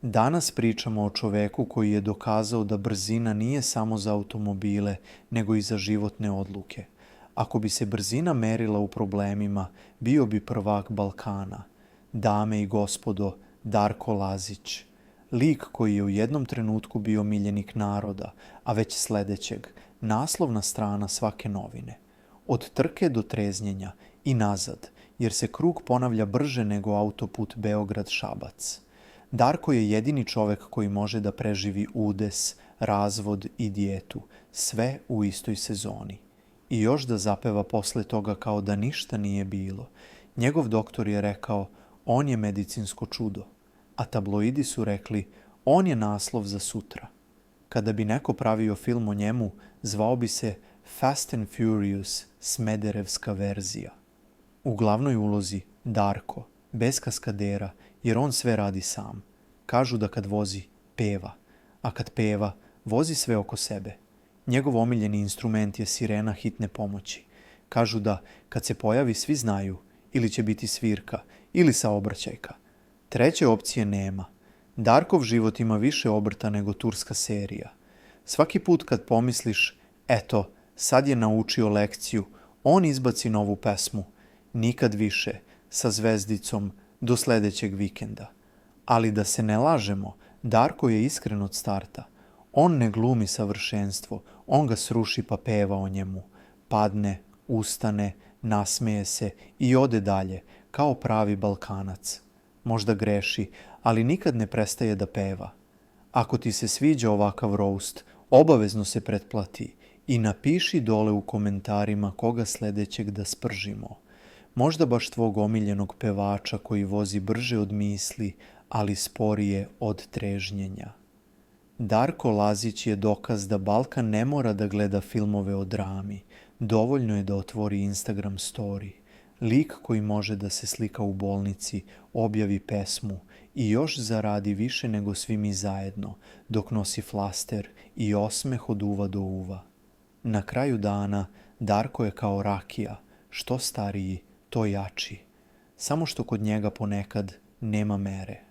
Danas pričamo o čoveku koji je dokazao da brzina nije samo za automobile, nego i za životne odluke. Ako bi se brzina merila u problemima, bio bi prvak Balkana. Dame i gospodo, Darko Lazić. Lik koji je u jednom trenutku bio miljenik naroda, a već sledećeg, naslovna strana svake novine. Od trke do treznjenja i nazad, jer se krug ponavlja brže nego autoput Beograd-Šabac. Darko je jedini čovek koji može da preživi udes, razvod i dijetu, sve u istoj sezoni. I još da zapeva posle toga kao da ništa nije bilo. Njegov doktor je rekao, on je medicinsko čudo. A tabloidi su rekli, on je naslov za sutra. Kada bi neko pravio film o njemu, zvao bi se Fast and Furious Smederevska verzija. U glavnoj ulozi Darko, bez kaskadera, jer on sve radi sam. Kažu da kad vozi, peva, a kad peva, vozi sve oko sebe. Njegov omiljeni instrument je sirena hitne pomoći. Kažu da kad se pojavi svi znaju, ili će biti svirka, ili saobraćajka. Treće opcije nema. Darkov život ima više obrta nego turska serija. Svaki put kad pomisliš, eto, sad je naučio lekciju, on izbaci novu pesmu. Nikad više, sa zvezdicom, do sledećeg vikenda. Ali da se ne lažemo, Darko je iskren od starta. On ne glumi savršenstvo, on ga sruši pa peva o njemu. Padne, ustane, nasmeje se i ode dalje, kao pravi Balkanac. Možda greši, ali nikad ne prestaje da peva. Ako ti se sviđa ovakav roast, obavezno se pretplati i napiši dole u komentarima koga sledećeg da spržimo. Možda baš tvog omiljenog pevača koji vozi brže od misli, ali sporije od trežnjenja. Darko Lazić je dokaz da Balkan ne mora da gleda filmove o drami. Dovoljno je da otvori Instagram story. Lik koji može da se slika u bolnici, objavi pesmu i još zaradi više nego svi mi zajedno, dok nosi flaster i osmeh od uva do uva. Na kraju dana Darko je kao rakija, što stariji, to jači. Samo što kod njega ponekad nema mere.